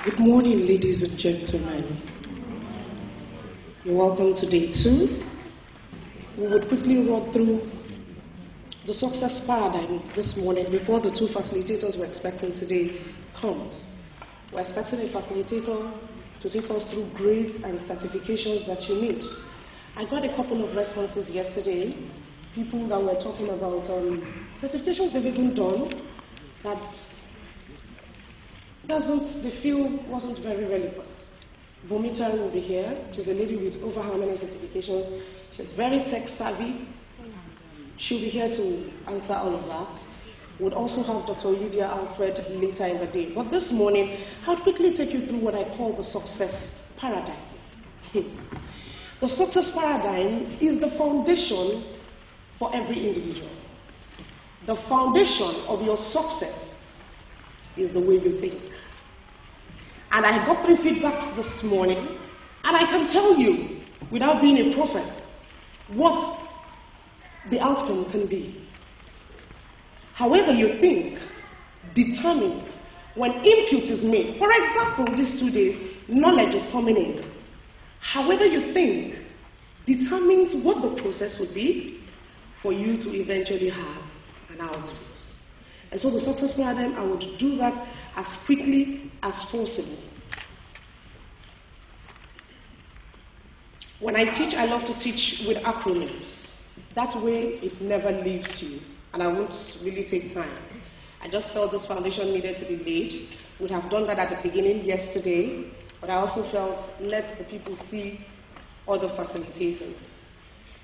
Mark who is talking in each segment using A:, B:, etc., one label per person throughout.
A: Good morning, ladies and gentlemen. You're welcome to day 2. We would quickly run through the success paradigm this morning before the 2 facilitators we're expecting today comes. We're expecting a facilitator to take us through grades and certifications that you need. I got a couple of responses yesterday, people that were talking about certifications they've even done that they feel wasn't very relevant. Bomita will be here. She's a lady with over how many certifications. She's very tech savvy. She'll be here to answer all of that. We'll also have Dr. Lydia Alfred later in the day. But this morning, I'll quickly take you through what I call the success paradigm. The success paradigm is the foundation for every individual. The foundation of your success is the way you think. And I got 3 feedbacks this morning, and I can tell you, without being a prophet, what the outcome can be. However you think determines when input is made. For example, these 2 days, knowledge is coming in. However you think determines what the process would be for you to eventually have an output. And so the success paradigm, I would do that as quickly as possible. When I teach, I love to teach with acronyms. That way, it never leaves you, and I won't really take time. I just felt this foundation needed to be laid. Would have done that at the beginning yesterday, but I also felt let the people see other facilitators.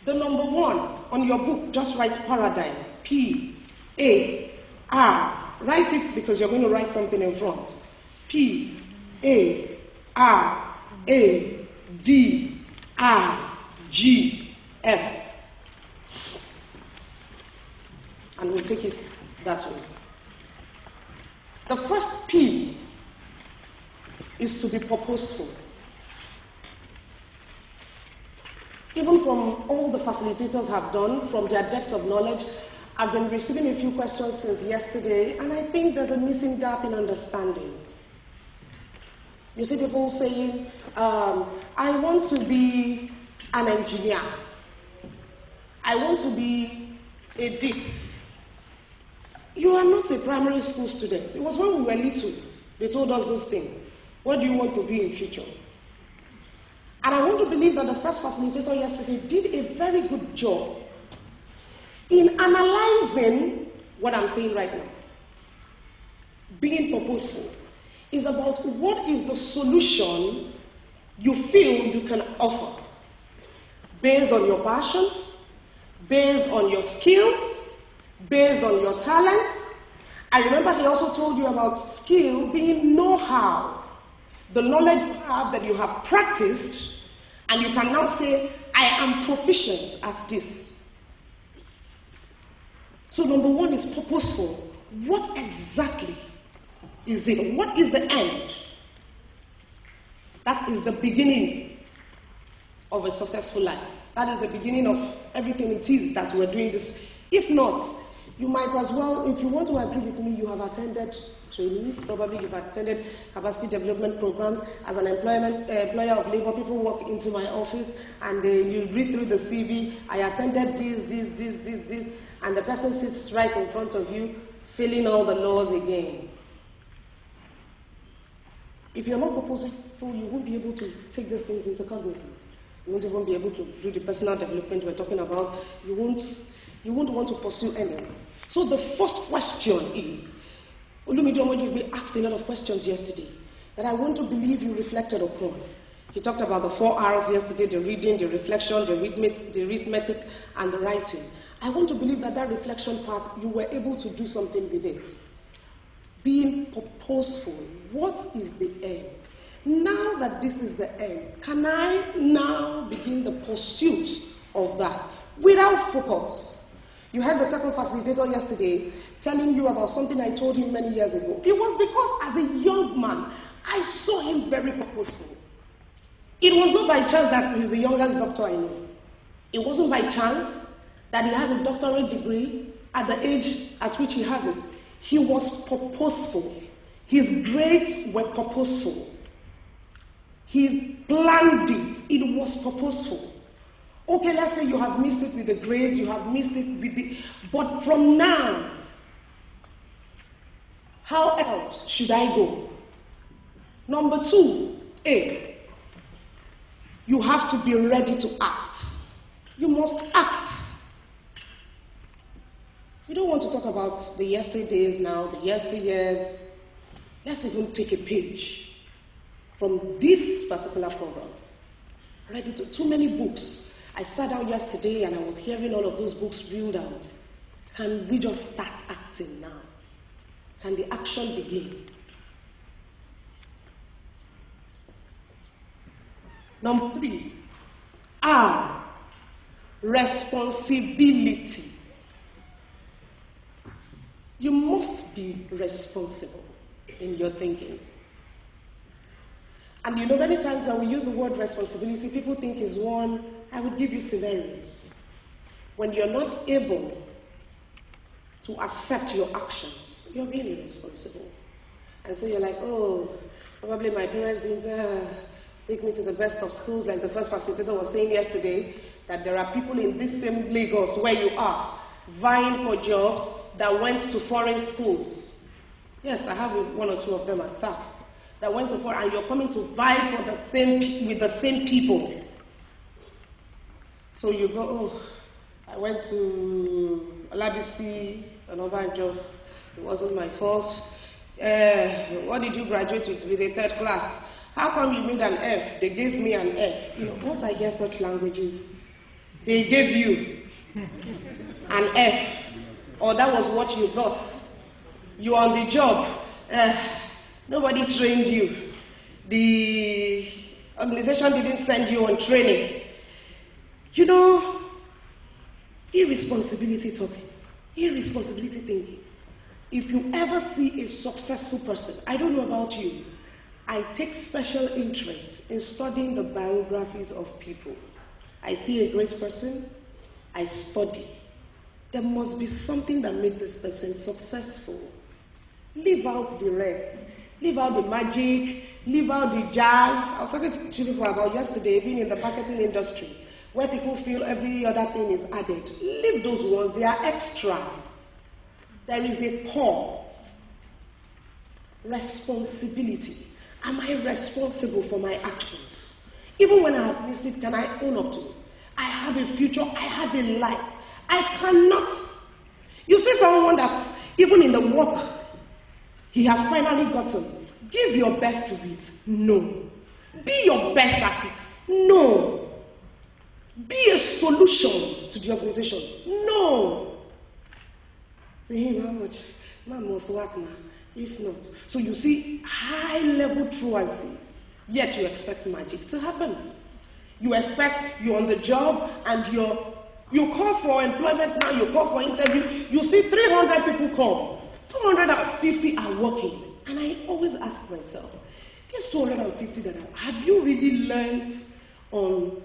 A: The number 1 on your book, just write paradigm, P-A-R. Write it because you're going to write something in front. P-A-R-A-D-I-G-M. And we'll take it that way. The first P is to be purposeful. Even from all the facilitators have done, from their depth of knowledge, I've been receiving a few questions since yesterday, and I think there's a missing gap in understanding. You see people saying, I want to be an engineer. I want to be a this. You are not a primary school student. It was when we were little, they told us those things. What do you want to be in future? And I want to believe that the first facilitator yesterday did a very good job in analyzing what I'm saying right now. Being purposeful is about what is the solution you feel you can offer based on your passion, based on your skills, based on your talents. I remember he also told you about skill being know-how, the knowledge you have that you have practiced, and you can now say, I am proficient at this. So number 1 is purposeful. What exactly is it? What is the end? That is the beginning of a successful life. That is the beginning of everything it is that we're doing this. If not, you might as well, if you want to agree with me, you have attended trainings, probably you've attended capacity development programs. As an employer of labor, people walk into my office and you read through the CV, I attended this, and the person sits right in front of you, filling all the laws again. If you're not purposeful, you won't be able to take these things into cognizance. You won't even be able to do the personal development we're talking about. You won't want to pursue any. So the first question is, Olumide Omojobi asked a lot of questions yesterday that I want to believe you reflected upon. He talked about the 4 R's yesterday, the reading, the reflection, the arithmetic, and the writing. I want to believe that reflection part, you were able to do something with it. Being purposeful. What is the end? Now that this is the end, can I now begin the pursuit of that without focus? You heard the second facilitator yesterday telling you about something I told him many years ago. It was because as a young man, I saw him very purposeful. It was not by chance that he's the youngest doctor I know. It wasn't by chance that he has a doctorate degree at the age at which he has it. He was purposeful. His grades were purposeful. He planned it. It was purposeful. Okay, let's say you have missed it with the grades, you have missed it with the... But from now, how else should I go? Number 2A, you have to be ready to act. You must act. You don't want to talk about the yesterdays now, the yesteryears. Let's even take a page from this particular program. Ready to too many books. I sat down yesterday and I was hearing all of those books read out. Can we just start acting now? Can the action begin? Number 3, R, responsibility. You must be responsible in your thinking. And you know, many times when we use the word responsibility, people think is one, I would give you scenarios. When you're not able to accept your actions, you're being irresponsible. And so you're like, oh, probably my parents didn't take me to the best of schools, like the first facilitator was saying yesterday, that there are people in this same Lagos where you are, vying for jobs that went to foreign schools. Yes, I have one or two of them as staff that went to foreign, and you're coming to vie for the same with the same people. So you go, oh, I went to Olabisi, another job. It wasn't my fault. What did you graduate with a 3rd class? How come you made an F? They gave me an F. You know, once I hear such languages, they gave you an F, or that was what you got. You are on the job. Nobody trained you. The organization didn't send you on training. You know, irresponsibility talking, irresponsibility thinking. If you ever see a successful person, I don't know about you, I take special interest in studying the biographies of people. I see a great person, I study. There must be something that made this person successful. Leave out the rest. Leave out the magic, leave out the jazz. I was talking to people about yesterday, being in the marketing industry, where people feel every other thing is added. Leave those ones, they are extras. There is a core. Responsibility. Am I responsible for my actions? Even when I have missed it, can I own up to it? I have a future, I have a life. I cannot. You see someone that's even in the work he has finally gotten. Give your best to it. No. Be your best at it. No. Be a solution to the organization. No. Say, hey, how much? Man must work now. If not. So you see, high level truancy, yet you expect magic to happen. You expect you're on the job and you call for employment now, you call for interview, you see 300 people come. 250 are working. And I always ask myself, these 250 that have you really learned on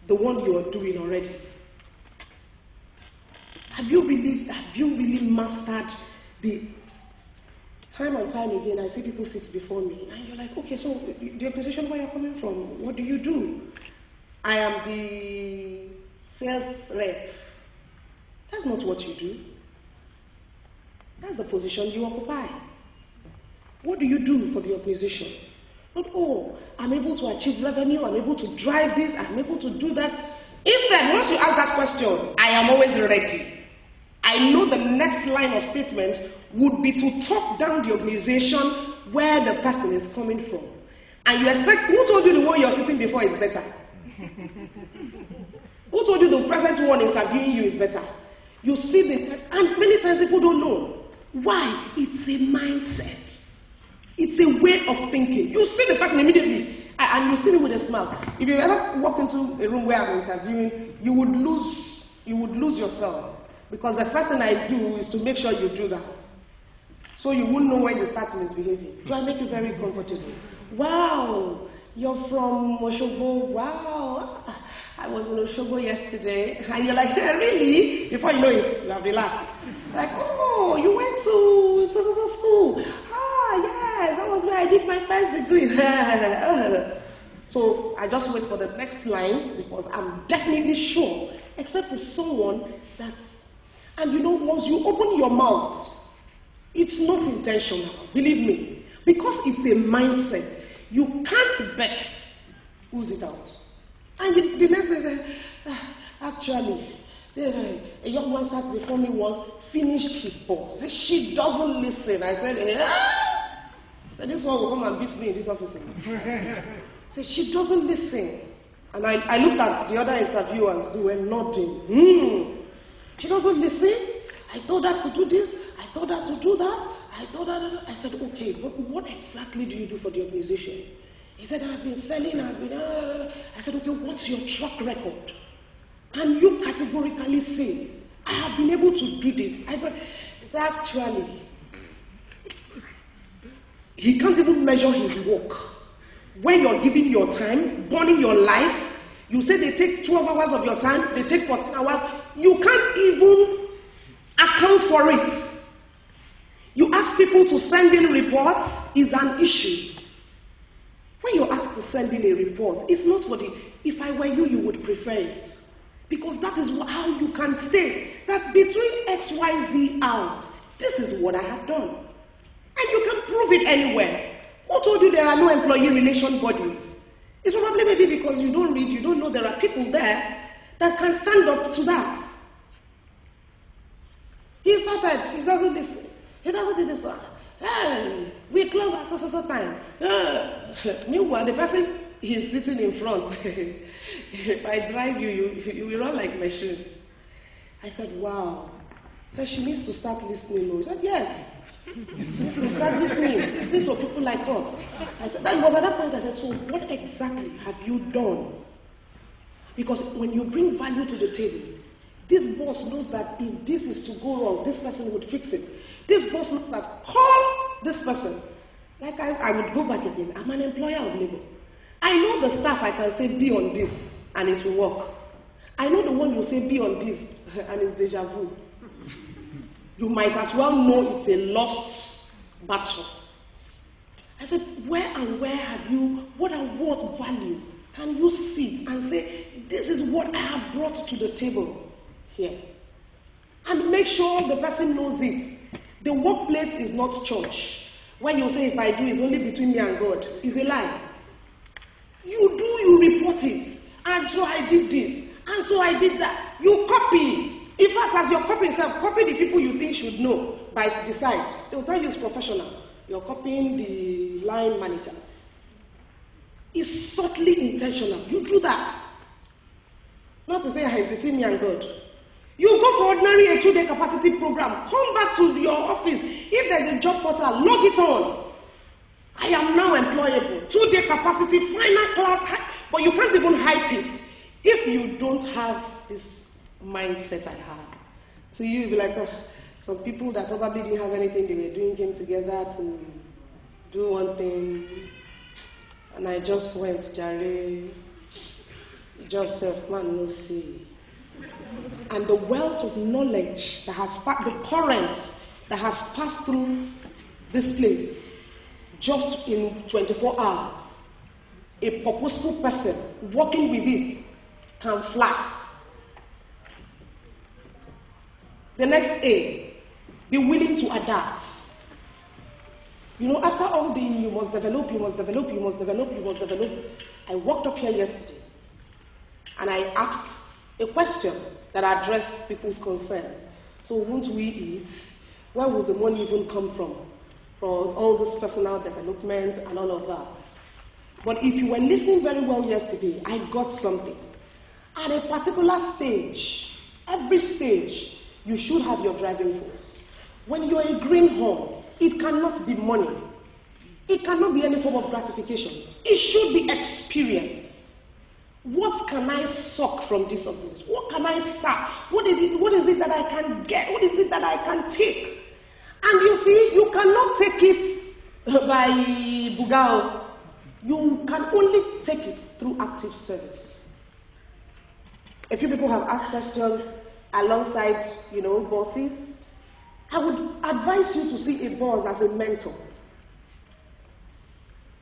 A: the one you are doing already? Have you really mastered the time and time again? I see people sit before me and you're like, okay, so the organization where you're coming from, what do you do? I am the sales rep. That's not what you do. That's the position you occupy. What do you do for the organization? Not, oh, I'm able to achieve revenue, I'm able to drive this, I'm able to do that. Instead, once you ask that question, I am always ready. I know the next line of statements would be to talk down the organization where the person is coming from. And you expect, who told you the one you're sitting before is better? Who told you the present one interviewing you is better? You see the, and many times people don't know. Why? It's a mindset. It's a way of thinking. You see the person immediately, and you see him with a smile. If you ever walk into a room where I'm interviewing, you would lose yourself. Because the first thing I do is to make sure you do that. So you won't know when you start misbehaving. So I make you very comfortable. Wow, you're from Osogbo. Wow, I was in Osogbo yesterday. And you're like, hey, really? Before you know it, you have relaxed. Like, oh, you went to so school. I did my first degree. So I just wait for the next lines because I'm definitely sure, except it's someone that's, and you know, once you open your mouth, it's not intentional, believe me, because it's a mindset. You can't bet who's it out. And the next day, say, actually, a young one sat before me once, finished his course. She doesn't listen. I said, so this one will come and beat me in this office. So she doesn't listen. And I looked at the other interviewers, they were nodding. She doesn't listen. I told her to do this, I told her to do that, I told her, I said, okay, but what exactly do you do for the organization? He said, I've been selling, I said, okay, what's your track record? Can you categorically say, I have been able to do this? I said, actually, he can't even measure his work. When you're giving your time, burning your life, you say they take 12 hours of your time, they take 14 hours, you can't even account for it. You ask people to send in reports, is an issue. When you're asked to send in a report, it's not for the, if I were you, you would prefer it. Because that is how you can state that between XYZ hours, this is what I have done. And you can prove it anywhere. Who told you there are no employee relation bodies? It's probably maybe because you don't read, you don't know there are people there that can stand up to that. He started, he doesn't listen. He doesn't do this one. Hey, we close at so time. Meanwhile, the person is sitting in front. If I drive you, you will run like machine. I said, wow. So she needs to start listening. He said, yes. She needs to start listening to people like us. I said, that was at that point I said, so what exactly have you done? Because when you bring value to the table, this boss knows that if this is to go wrong, this person would fix it. This boss knows that call this person. Like I would go back again. I'm an employer of labor. I know the staff I can say be on this and it will work. I know the one you say be on this and it's deja vu. You might as well know it's a lost battle. I said, where have you, what value can you sit and say, this is what I have brought to the table here? And make sure the person knows it. The workplace is not church. When you say if I do, it's only between me and God. It's a lie. You do, you report it. And so I did this. And so I did that. You copy. In fact, as you're copying yourself, copy the people you think should know by the side. They'll tell you it's professional. You're copying the line managers. It's subtly intentional. You do that. Not to say it's between me and God. You go for ordinary a 2-day capacity program. Come back to your office. If there's a job portal, log it on. I am now employable. 2-day capacity, final class, but you can't even hype it if you don't have this mindset I have. So you'll be like, some people that probably didn't have anything they were doing came together to do one thing, and I just went, Jare, job self, man, no see. And the wealth of knowledge that has the current that has passed through this place, just in 24 hours, a purposeful person working with it can fly. The next A, be willing to adapt. You know, after all the you must develop, I walked up here yesterday and I asked a question that addressed people's concerns. So won't we eat? Where will the money even come from? For all this personal development and all of that. But if you were listening very well yesterday, I got something. At a particular stage, every stage, you should have your driving force. When you're a greenhorn, it cannot be money. It cannot be any form of gratification. It should be experience. What can I suck from this organization? What can I suck? What is it that I can get? What is it that I can take? And you see, you cannot take it by Bugao. You can only take it through active service. A few people have asked questions alongside, bosses. I would advise you to see a boss as a mentor.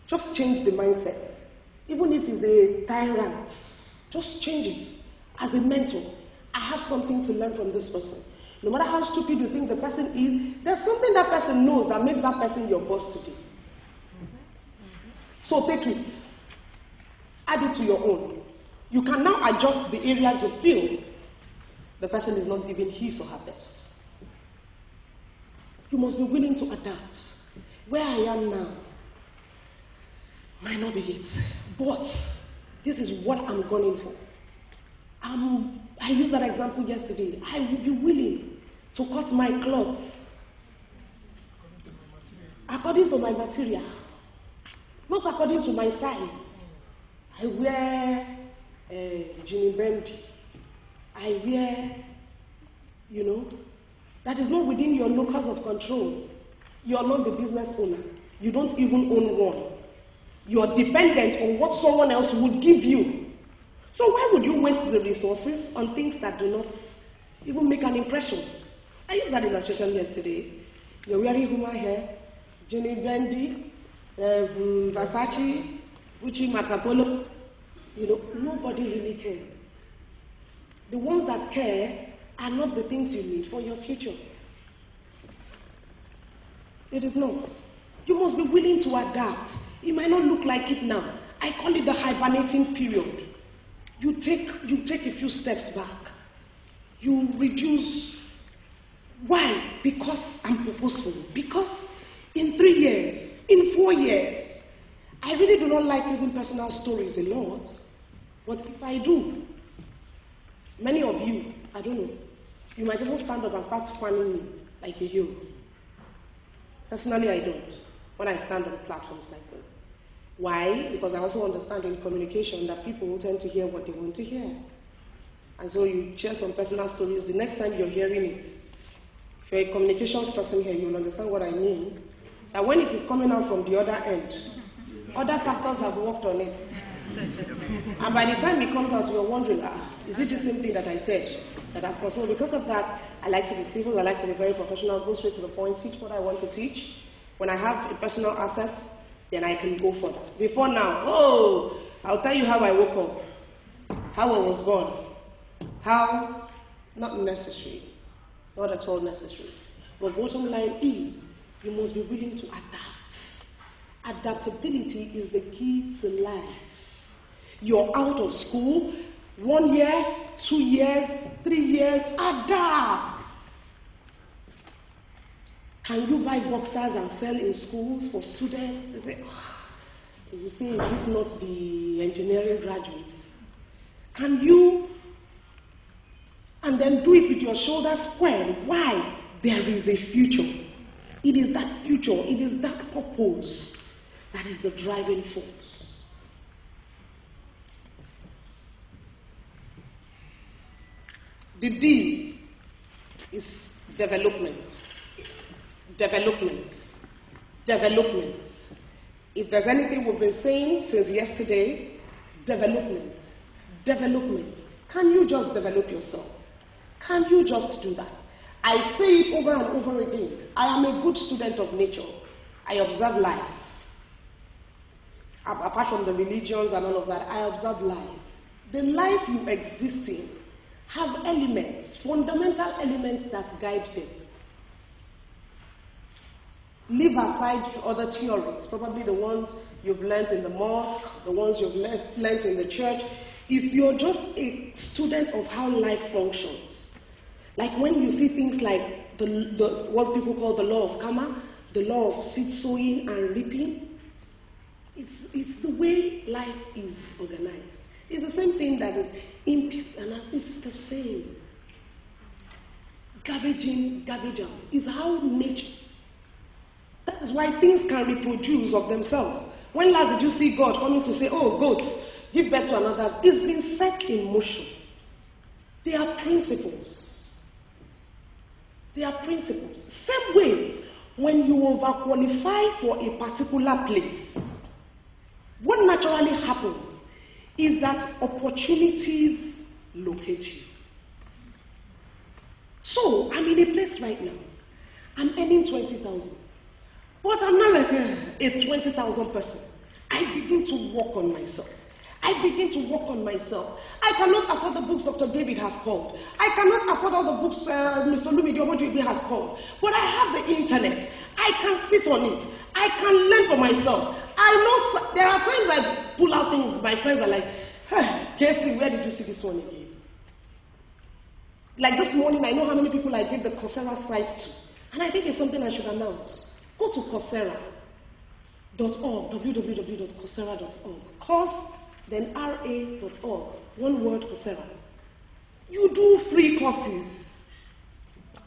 A: Just change the mindset. Even if he's a tyrant, just change it. As a mentor, I have something to learn from this person. No matter how stupid you think the person is, there's something that person knows that makes that person your boss today. So take it. Add it to your own. You can now adjust the areas you feel the person is not giving his or her best. You must be willing to adapt. Where I am now might not be it, but this is what I'm gunning for. I used that example yesterday. I will be willing to cut my clothes according to my material, not according to my size. I wear Jimmy Brandy. I wear, that is not within your locus of control. You are not the business owner. You don't even own one. You are dependent on what someone else would give you. So why would you waste the resources on things that do not even make an impression? I used that illustration yesterday. You're wearing human hair, Jenny Brandy, Versace, Gucci, Marco Polo. Nobody really cares. The ones that care are not the things you need for your future. It is not. You must be willing to adapt. It might not look like it now. I call it the hibernating period. You take a few steps back. You reduce. Why? Because I'm purposeful. Because in 3 years, in 4 years, I really do not like using personal stories a lot. But if I do, many of you, I don't know, you might even stand up and start fanning me like a hero. Personally, I don't when I stand on platforms like this. Why? Because I also understand in communication that people tend to hear what they want to hear. And so you share some personal stories. The next time you're hearing it, if you're a communications person here, you'll understand what I mean. That when it is coming out from the other end, other factors have worked on it. And by the time it comes out, you're wondering, is it the same thing that I said that has caused? So because of that, I like to be civil, I like to be very professional, go straight to the point, teach what I want to teach. When I have a personal access, then I can go further. Before now, I'll tell you how I woke up, how I was born, how, not necessary, not at all necessary. But bottom line is, you must be willing to adapt. Adaptability is the key to life. You're out of school, 1 year, 2 years, 3 years, adapt. Can you buy boxers and sell in schools for students? You say, is this not the engineering graduates? Can you? And then do it with your shoulders squared. Why? There is a future. It is that future, it is that purpose that is the driving force. The D is development. Development. Development. If there's anything we've been saying since yesterday, development. Development. Can you just develop yourself? Can you just do that? I say it over and over again. I am a good student of nature. I observe life. Apart from the religions and all of that, I observe life. The life you exist in have elements, fundamental elements that guide them. Leave aside other theories, probably the ones you've learned in the mosque, the ones you've learned in the church. If you're just a student of how life functions, like when you see things like what people call the law of karma, the law of seed sowing and reaping, it's the way life is organized. It's the same thing that is input and it's the same. Garbage in, garbage out is how nature. That is why things can reproduce of themselves. When last did you see God coming to say, goats, give birth to another? It's been set in motion. They are principles. They are principles. Same way, when you overqualify for a particular place, what naturally happens is that opportunities locate you. So, I'm in a place right now. I'm earning 20,000. But I'm not like a 20,000 person. I begin to work on myself. I begin to work on myself. I cannot afford the books Dr. David has called. I cannot afford all the books Mr. Lumidi Omojuibi has called. But I have the internet. I can sit on it. I can learn for myself. I know there are times I pull out things. My friends are like, hey, Casey, where did you see this one again? Like this morning, I know how many people I gave the Coursera site to. And I think it's something I should announce. Go to Coursera.org, www.coursera.org. Course, then ra.org. One word, Coursera. You do free courses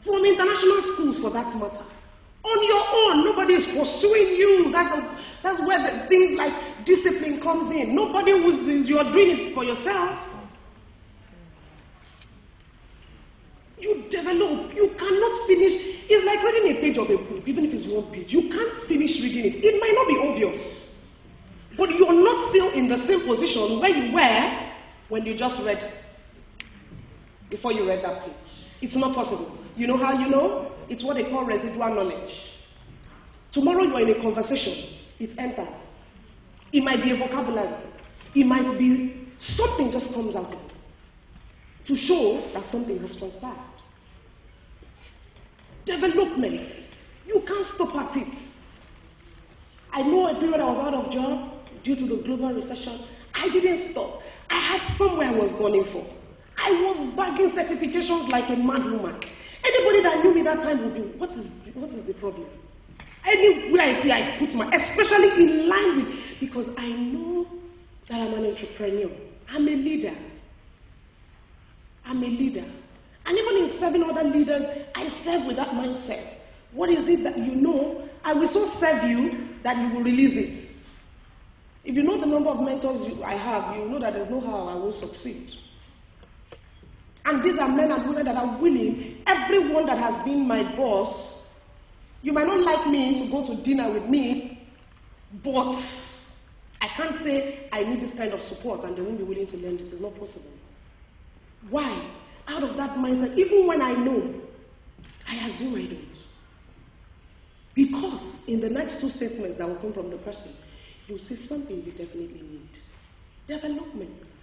A: from international schools for that matter. On your own, nobody is pursuing you. That's where the things like discipline comes in. Nobody you're doing it for yourself. You develop. You cannot finish. It's like reading a page of a book, even if it's one page. You can't finish reading it. It might not be obvious, but you're not still in the same position where you were when you just read, before you read that page. It's not possible. You know how you know? It's what they call residual knowledge. Tomorrow you are in a conversation. It enters. It might be a vocabulary. It might be something just comes out of it to show that something has transpired. Development. You can't stop at it. I know a period I was out of job due to the global recession. I didn't stop. I had somewhere I was gunning for. I was bagging certifications like a mad woman. Anybody that knew me that time would be, what is the problem? Anywhere I see, I put especially in line with, because I know that I'm an entrepreneur. I'm a leader. I'm a leader. And even in serving other leaders, I serve with that mindset. What is it that you know? I will so serve you that you will release it. If you know the number of mentors I have, you know that there's no how I will succeed. And these are men and women that are willing. Everyone that has been my boss, you might not like me to go to dinner with me, but I can't say I need this kind of support and they won't be willing to lend it. It's not possible. Why? Out of that mindset, even when I know, I assume I don't. Because in the next two statements that will come from the person, you'll see something you definitely need. Development.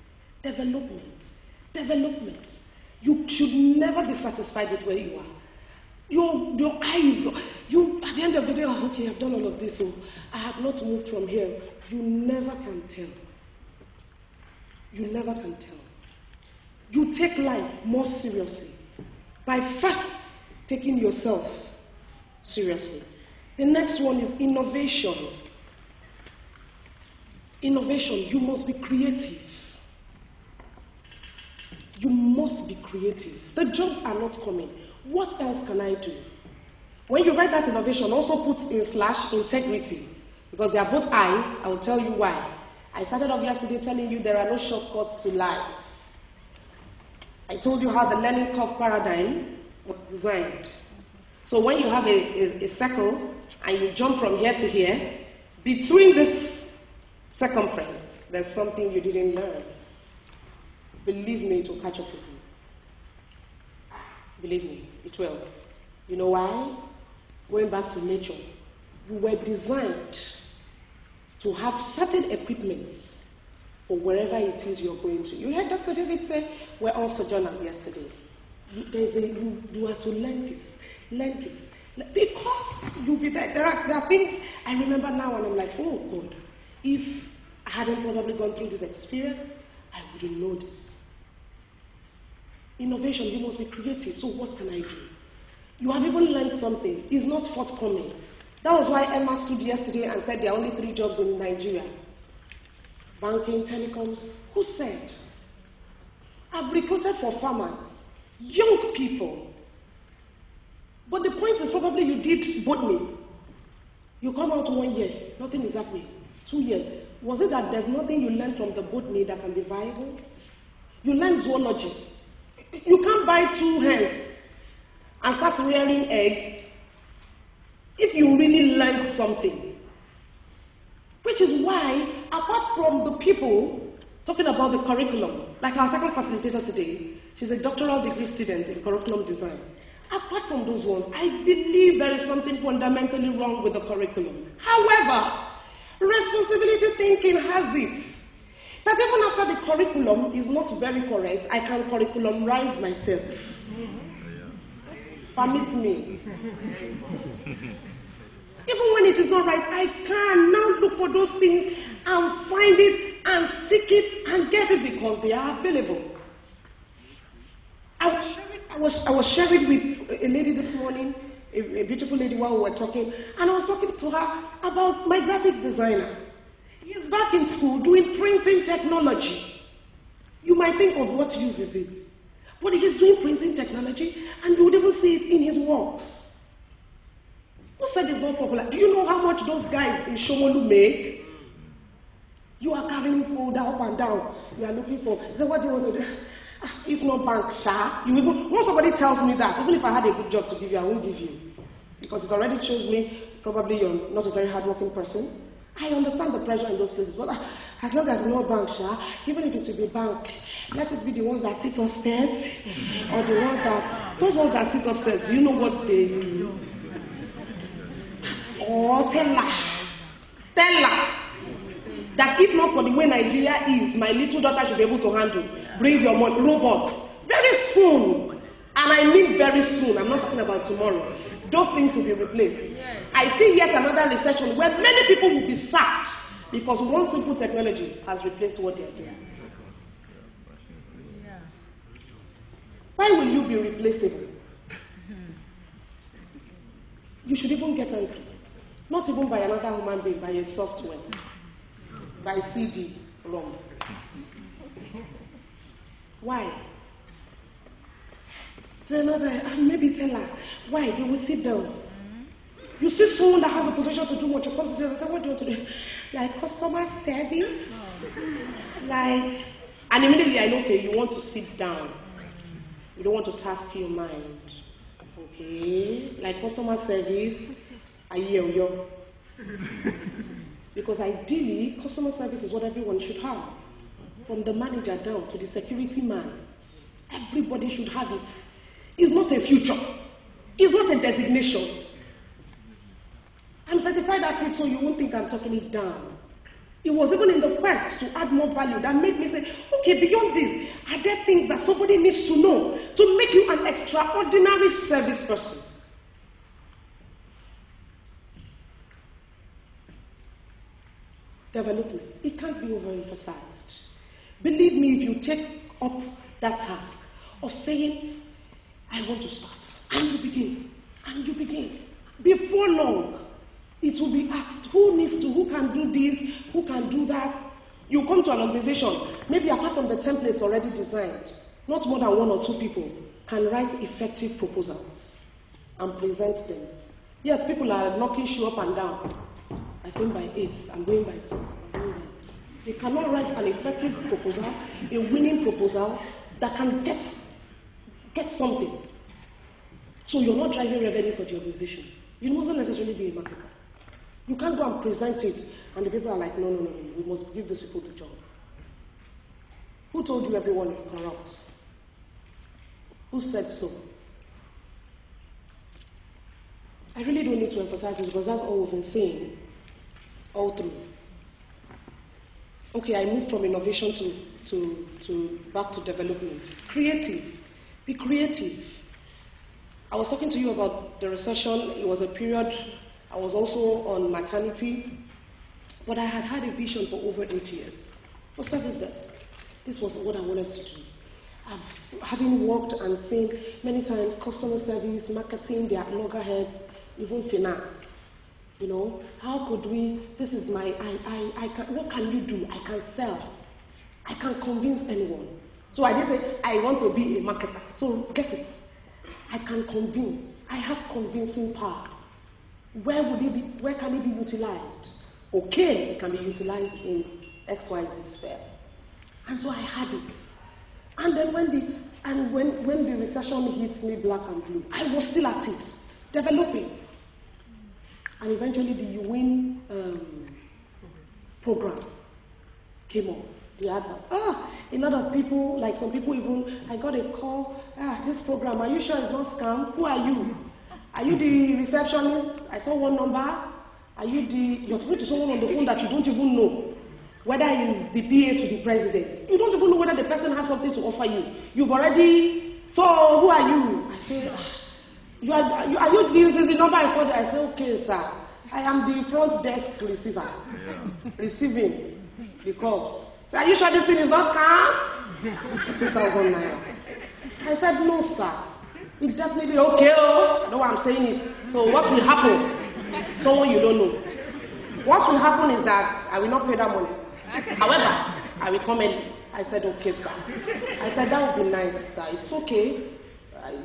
A: Development. Development. You should never be satisfied with where you are. Your eyes, at the end of the day, okay, I've done all of this, so I have not moved from here. You never can tell. You never can tell. You take life more seriously by first taking yourself seriously. The next one is innovation. Innovation, you must be creative. You must be creative. The jobs are not coming. What else can I do? When you write that innovation, also put in / integrity. Because they are both I's. I will tell you why. I started off yesterday telling you there are no shortcuts to life. I told you how the learning curve paradigm was designed. So when you have a circle and you jump from here to here, between this circumference, there's something you didn't learn. Believe me, it will catch up with you. Believe me, it will. You know why? Going back to nature, you were designed to have certain equipments for wherever it is you're going to. You heard Dr. David say, we're all sojourners yesterday. You are to learn this. Learn this. Because you'll be there. There are things I remember now and I'm like, oh God, if I hadn't probably gone through this experience, I wouldn't know this. Innovation, you must be creative. So what can I do? You have even learned something. It's not forthcoming. That was why Emma stood yesterday and said there are only 3 jobs in Nigeria. Banking, telecoms. Who said? I've recruited for farmers, young people. But the point is probably you did botany. You come out 1 year, nothing is happening. 2 years. Was it that there's nothing you learned from the botany that can be viable? You learned zoology. You can't buy 2 hens and start rearing eggs if you really learned something. Which is why, apart from the people talking about the curriculum, like our second facilitator today, she's a doctoral degree student in curriculum design. Apart from those ones, I believe there is something fundamentally wrong with the curriculum. However, responsibility thinking has it that even after the curriculum is not very correct, I can curriculumrise myself. Permit me. Even when it is not right, I can now look for those things and find it and seek it and get it because they are available. I was sharing with a lady this morning, a beautiful lady while we were talking, and I was talking to her about my graphics designer. He is back in school doing printing technology. You might think of what use is it, but he's doing printing technology and you would even see it in his works. Who said it's not popular? Do you know how much those guys in Shomolu make? You are carrying folder up and down. You are looking for, he said, what do you want to do? If not bank, sha. When somebody tells me that, even if I had a good job to give you, I won't give you. Because it already shows me, probably you're not a very hardworking person. I understand the pressure in those places, but as long as it's not bank, sha, even if it will be bank, let it be the ones that sit upstairs, or the ones that, those ones that sit upstairs, do you know what they do? Or teller, that if not for the way Nigeria is, my little daughter should be able to handle. Bring your money, robots. Very soon, and I mean very soon, I'm not talking about tomorrow, those things will be replaced. I see yet another recession where many people will be sacked because one simple technology has replaced what they are doing. Why will you be replaceable? You should even get angry. Not even by another human being, by a software, by CD-ROM. Why? Maybe tell her. Why? They will sit down. You see someone that has the potential to do much, you come to them and say, what do you want to do? Like customer service? And immediately I know, okay, you want to sit down. You don't want to task your mind. Okay, like customer service, because ideally, customer service is what everyone should have. From the manager down to the security man. Everybody should have it. It's not a future. It's not a designation. I'm certified at it, so you won't think I'm talking it down. It was even in the quest to add more value that made me say, okay, beyond this, are there things that somebody needs to know to make you an extraordinary service person? Development. It can't be overemphasized. Believe me, if you take up that task of saying, I want to start, and you begin, before long, it will be asked, who can do this, who can do that? You come to an organization, maybe apart from the templates already designed, not more than 1 or 2 people can write effective proposals and present them. Yet people are knocking you up and down. I came by 8, I'm going by 4. They cannot write an effective proposal, a winning proposal that can get something. So you're not driving revenue for the organization. You mustn't necessarily be a marketer. You can't go and present it, and the people are like, no, we must give these people the job. Who told you everyone is corrupt? Who said so? I really don't need to emphasize it because that's all we've been saying all through. Okay, I moved from innovation to back to development. Creative. Be creative. I was talking to you about the recession. It was a period, I was also on maternity, but I had a vision for over 8 years for service desk. This was what I wanted to do. Having worked and seen many times customer service, marketing, their loggerheads, even finance. You know, how could we, this is my, what can you do? I can sell. I can convince anyone. So I did say, I want to be a marketer. So get it. I can convince. I have convincing power. Where can it be utilized? Okay, it can be utilized in XYZ sphere. And so I had it. And then when the recession hits me black and blue, I was still at it, developing. And eventually the UWIN program came up. The advert. A lot of people, like some people even, I got a call, this program, are you sure it's not scam? Who are you? Are you the receptionist? I saw one number. You're talking to someone on the phone that you don't even know whether he's the PA to the president. You don't even know whether the person has something to offer you. You've already, so who are you? I say, this is the number I saw there. I say, okay, sir. I am the front desk receiver. Yeah. Receiving the calls. So, are you sure this thing is not scam? 2,000 naira. I said, no, sir. It definitely okay. Oh, I know why I'm saying it. So what will happen? Someone you don't know. What will happen is that I will not pay that money. However, I will come in. I said, okay, sir. I said, that would be nice, sir. It's okay.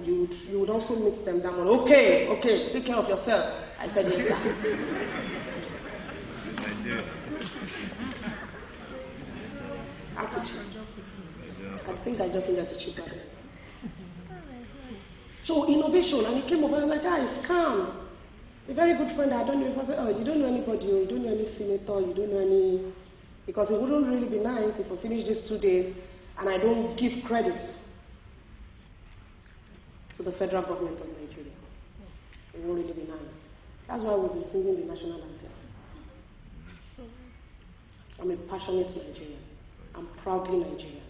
A: You would also meet them that money. Okay. Take care of yourself. I said, yes, sir. Attitude. I think I just needed to chip that in. So innovation, and he came up and I was like, guys, calm. A very good friend I don't know if I said, oh, you don't know anybody, you don't know any senator, you don't know any, because it wouldn't really be nice if I finish these 2 days and I don't give credit to the federal government of Nigeria. It won't really be nice. That's why we've been singing the national anthem. I'm a passionate Nigerian. I'm proudly Nigerian.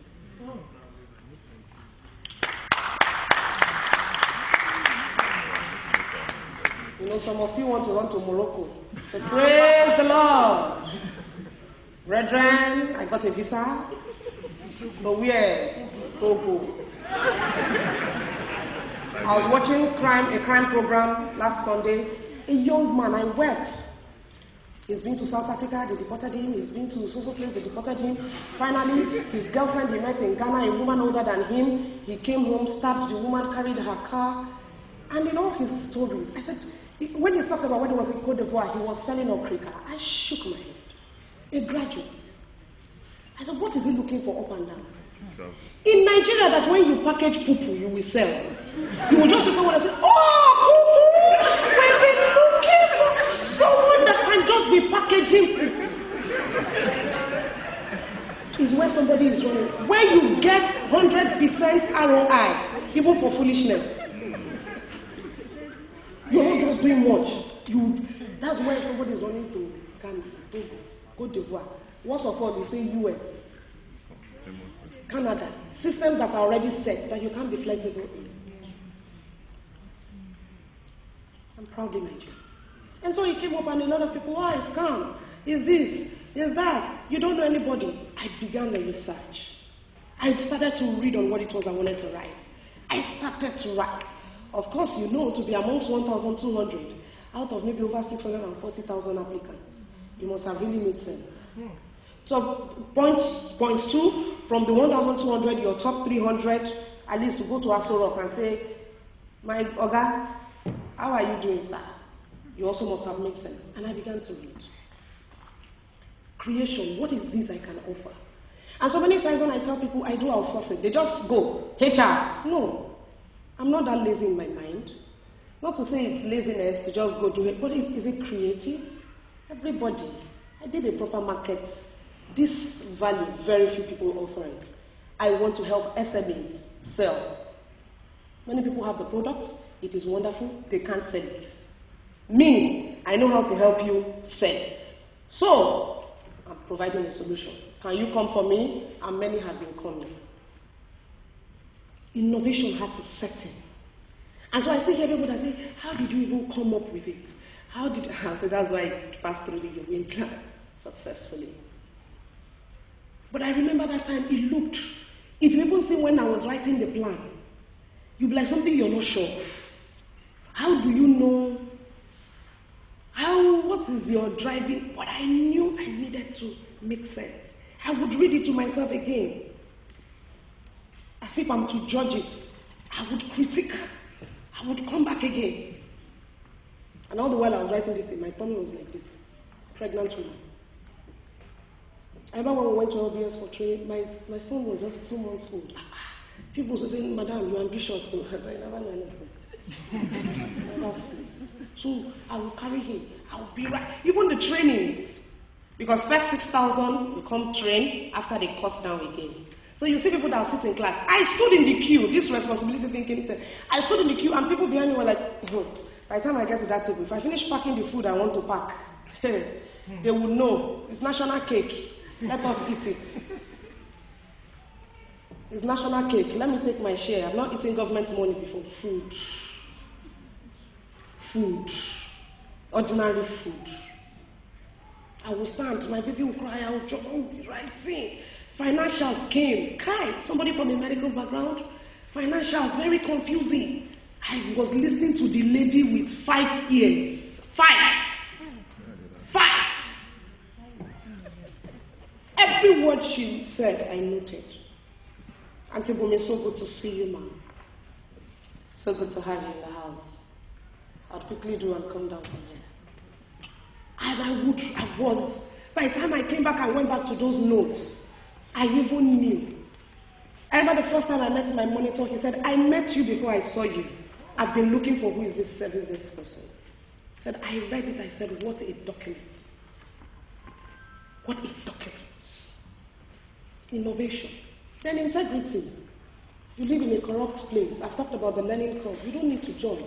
A: You know, some of you want to run to Morocco. So praise the Lord. Brethren, I got a visa. But where? Togo. I was watching a crime program last Sunday. A young man, I wept. He's been to South Africa, they deported him. He's been to social place, they deported him. Finally, his girlfriend he met in Ghana, a woman older than him. He came home, stabbed the woman, carried her car. And you know his stories. I said, when he talked about when he was in Côte d'Ivoire, he was selling okrika. I shook my head. A graduate. I said, what is he looking for up and down? In Nigeria, that when you package poo-poo, you will sell. You will just see someone and say, oh, poo-poo, we've been looking for someone that can just be packaging poo-poo. Is where somebody is running. Where you get 100% ROI, even for foolishness. You're not just doing much. That's where somebody is running to Ghana, Togo, Côte d'Ivoire. Worst of all, you say US, Canada. Systems that are already set that you can't be flexible in. I'm proudly Nigerian. And so he came up and a lot of people, oh, it's calm. Is this? Is that? You don't know anybody. I began the research. I started to read on what it was I wanted to write. I started to write. Of course, you know, to be amongst 1,200 out of maybe over 640,000 applicants, you must have really made sense. So, point two, from the 1,200, your top 300, at least to go to Aso Rock and say, my Oga, how are you doing, sir? You also must have made sense. And I began to read. Creation, what is it I can offer? And so many times when I tell people I do outsourcing, they just go, HR. No. I'm not that lazy in my mind. Not to say it's laziness to just go do it, but is it creative? Everybody. I did a proper market. This value, very few people offer it. I want to help SMEs sell. Many people have the product. It is wonderful. They can't sell it. Me, I know how to help you sell it. So, I'm providing a solution. Can you come for me? And many have been coming. Innovation had to set in. And so I still hear people that say, how did you even come up with it? I said, that's why I passed through the winter successfully. But I remember that time it looked, if you even see when I was writing the plan, you'd be like something you're not sure of. How do you know? What is your driving? But I knew I needed to make sense. I would read it to myself again. As if I'm to judge it. I would critique. I would come back again. And all the while I was writing this thing, my tummy was like this. Pregnant woman. I remember when we went to LBS for training, my son was just 2 months old. People were saying, Madam, you're ambitious. I said, I never know anything. Never see. So I will carry him. I will be right. Even the trainings. Because first 6,000 will come train after they cut down again. So you see people that will sit in class. I stood in the queue, this responsibility thinking thing. I stood in the queue and people behind me were like, by the time I get to that table, if I finish packing the food I want to pack, they will know. It's national cake. Let us eat it. It's national cake. Let me take my share. I've not eaten government money before. Food. Food. Ordinary food. I will stand. My baby will cry. I will jump on the right thing. Financials came. Kai, somebody from a medical background. Financials, very confusing. I was listening to the lady with 5 ears. 5. Every word she said, I noted. Auntie Bumi, so good to see you, ma'am. So good to have you in the house. I'd quickly do and come down from here. And by the time I came back and went back to those notes, I even knew. I remember the first time I met my monitor, he said, I met you before I saw you. I've been looking for who is this services person. He said, I read it, I said, what a document. What a document. Innovation. Then integrity. You live in a corrupt place. I've talked about the learning curve. You don't need to jump.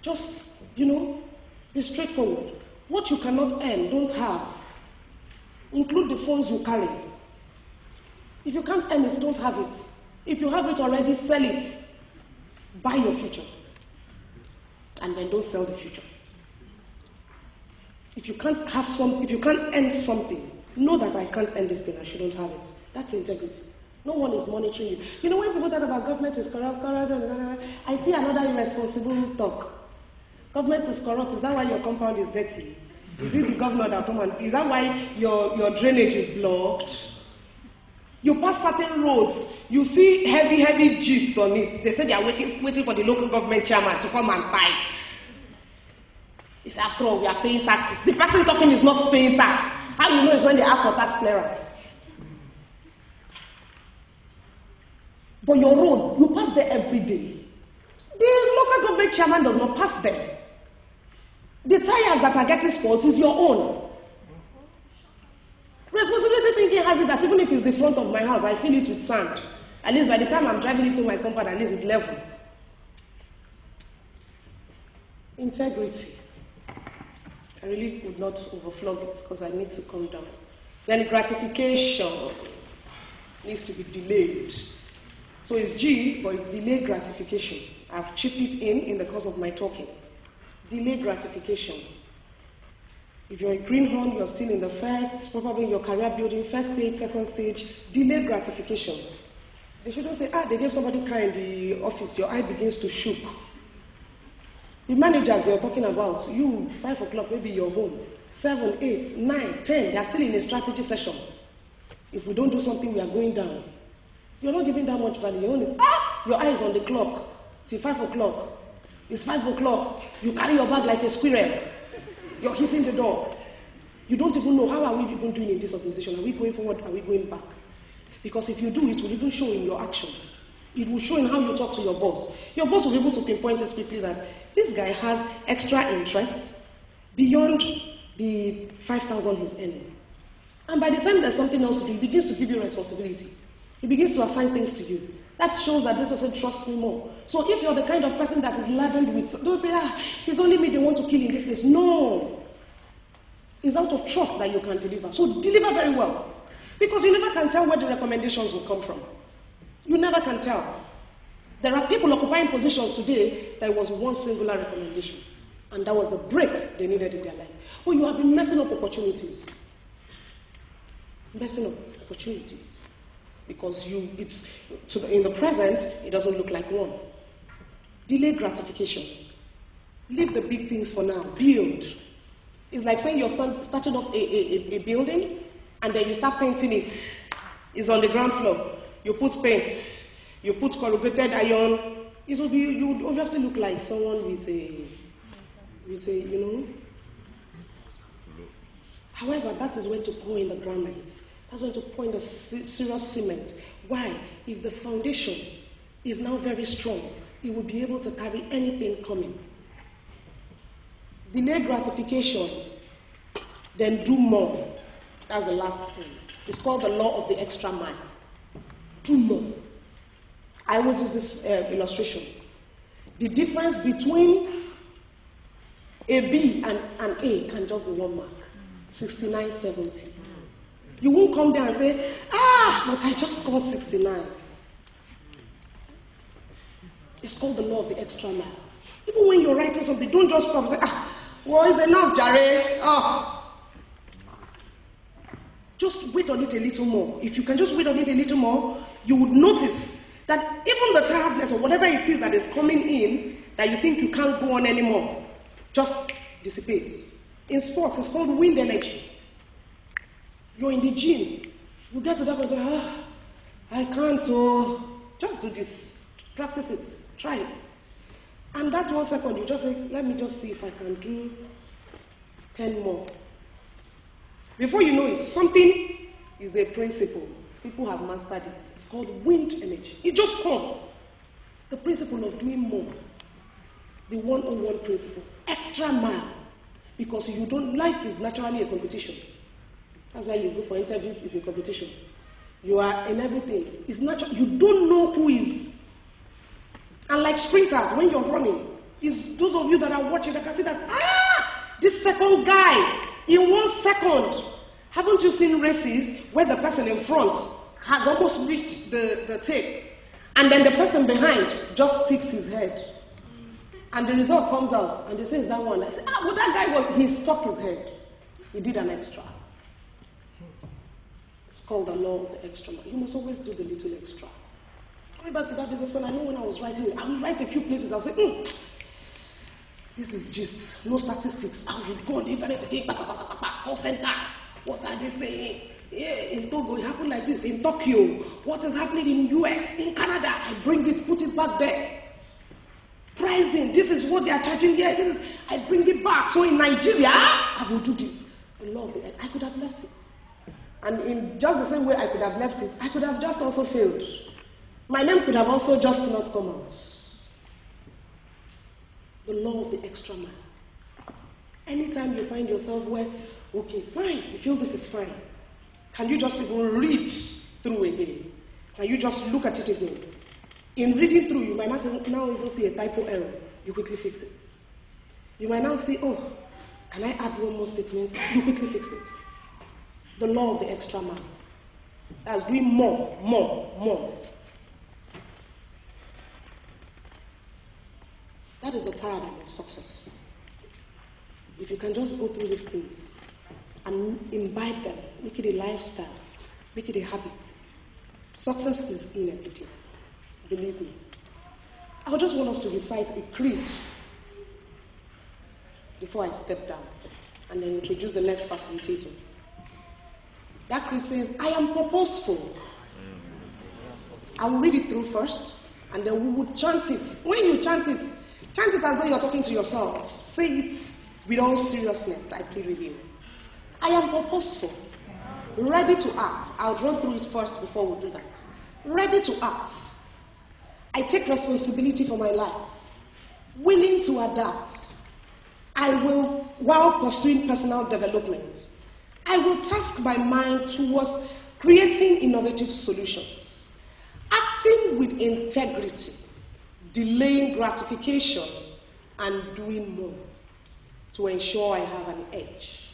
A: Just, be straightforward. What you cannot earn, don't have. Include the phones you carry. If you can't earn it, don't have it. If you have it already, sell it. Buy your future. And then don't sell the future. If you can't earn something, know that I can't earn this thing, I shouldn't have it. That's integrity. No one is monitoring you. When people talk about government is corrupt, I see another irresponsible talk. Government is corrupt. Is that why your compound is dirty? Is it the governor that come on? Is that why your drainage is blocked? You pass certain roads, you see heavy jeeps on it. They say they are waiting for the local government chairman to come and fight. It's after all, we are paying taxes. The person talking is not paying tax. How you know is when they ask for tax clearance. But your road, you pass there every day. The local government chairman does not pass there. The tires that are getting spoiled is your own. Responsibility thinking has it that even if it's the front of my house, I fill it with sand. At least by the time I'm driving into my compound, at least it's level. Integrity. I really would not overflog it because I need to come down. Then gratification needs to be delayed. So it's G, but it's delayed gratification. I've chipped it in the course of my talking. Delayed gratification. If you're a greenhorn, you're still in the first, probably in your career building, first stage, second stage, delayed gratification. They shouldn't say, they gave somebody car in the office, your eye begins to shook. The managers you're talking about, 5 o'clock, maybe you're home. 7, 8, 9, 10, they are still in a strategy session. If we don't do something, we are going down. You're not giving that much value. Your own is, your eye is on the clock till 5 o'clock. It's 5 o'clock. You carry your bag like a squirrel. You're hitting the door. You don't even know, how are we even doing in this organization? Are we going forward? Are we going back? Because if you do, it will even show in your actions. It will show in how you talk to your boss. Your boss will be able to pinpoint it quickly that this guy has extra interest beyond the 5,000 he's earning. And by the time there's something else to do, he begins to give you responsibility. He begins to assign things to you. That shows that this person trusts me more. So if you're the kind of person that is laden with, don't say, it's only me they want to kill in this place. No. It's out of trust that you can deliver. So deliver very well. Because you never can tell where the recommendations will come from. You never can tell. There are people occupying positions today that was one singular recommendation. And that was the break they needed in their life. But you have been messing up opportunities. Messing up opportunities. Because in the present, it doesn't look like one. Delayed gratification. Leave the big things for now. Build. It's like saying you're starting off a building, and then you start painting it. It's on the ground floor. You put paint. You put corrugated iron. You would obviously look like someone with a. However, that is when to pour in the granite. That's when to pour in the serious cement. Why? If the foundation is now very strong, it will be able to carry anything coming. Delay gratification, then do more. That's the last thing. It's called the law of the extra mile. Do more. I always use this illustration. The difference between A B and an A can just be 1 mark. 69-70. You won't come there and say, but I just scored 69. It's called the law of the extra mile. Even when you're writing something, don't just stop and say, well, it's enough, Jare. Just wait on it a little more. If you can just wait on it a little more, you would notice that even the tiredness or whatever it is that is coming in, that you think you can't go on anymore, just dissipates. In sports, it's called wind energy. You're in the gym. You get to that point, I can't. Just do this. Practice it. Try it. And that 1 second, you just say, let me just see if I can do 10 more. Before you know it, something is a principle. People have mastered it. It's called wind energy. It just comes. The principle of doing more. The 101 principle. Extra mile. Because life is naturally a competition. That's why you go for interviews, it's a competition. You are in everything. It's natural. You don't know who is. And like sprinters, when you're running, it's those of you that are watching that can see that, this second guy, in 1 second. Haven't you seen races where the person in front has almost reached the tape, and then the person behind just sticks his head? And the result comes out, and they say, it's that one. I say, well, that guy he stuck his head. He did an extra. It's called the law of the extra. You must always do the little extra. Going back to that businessman, I know when I was writing, I would write a few places, I would say, this is just no statistics. I would go on the internet again, call center. What are they saying? Yeah, in Togo, it happened like this. In Tokyo, what is happening in US, in Canada? I bring it, put it back there. Pricing, this is what they are charging here. I bring it back. So in Nigeria, I will do this. I could have left it. And in just the same way I could have left it, I could have just also failed. My name could have also just not come out. The law of the extra mile. Anytime you find yourself where, okay, fine, you feel this is fine. Can you just even read through again? Can you just look at it again? In reading through, you might not now even see a typo error. You quickly fix it. You might now see, can I add one more statement? You quickly fix it. The law of the extra mile. That's doing more. That is the paradigm of success. If you can just go through these things and imbibe them, make it a lifestyle, make it a habit. Success is inevitable. Believe me. I just want us to recite a creed before I step down and then introduce the next facilitator. That creed says, I am purposeful. I will read it through first, and then we would chant it. When you chant it as though you're talking to yourself. Say it with all seriousness, I plead with you. I am purposeful, ready to act. I'll run through it first before we do that. Ready to act. I take responsibility for my life. Willing to adapt. I will, while pursuing personal development, I will task my mind towards creating innovative solutions, acting with integrity, delaying gratification, and doing more to ensure I have an edge.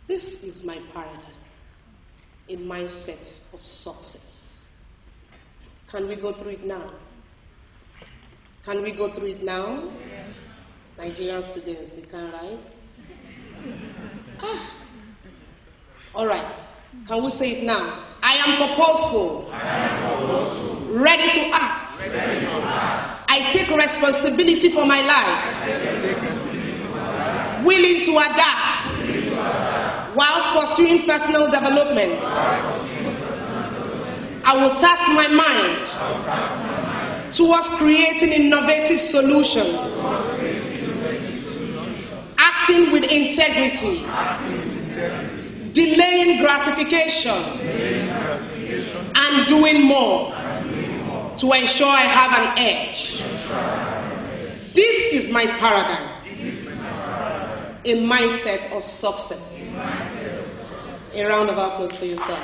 A: This is my paradigm, a mindset of success. Can we go through it now? Can we go through it now? Yeah. Nigerian students, they can write. All right. Can we say it now? I am purposeful. Ready to act. I take responsibility for my life. Willing to adapt. Whilst pursuing personal development. I will task my mind towards creating innovative solutions. Acting with integrity. Delaying gratification. And doing more to ensure I have an edge. This is my paradigm. A mindset of success. A round of applause for yourself.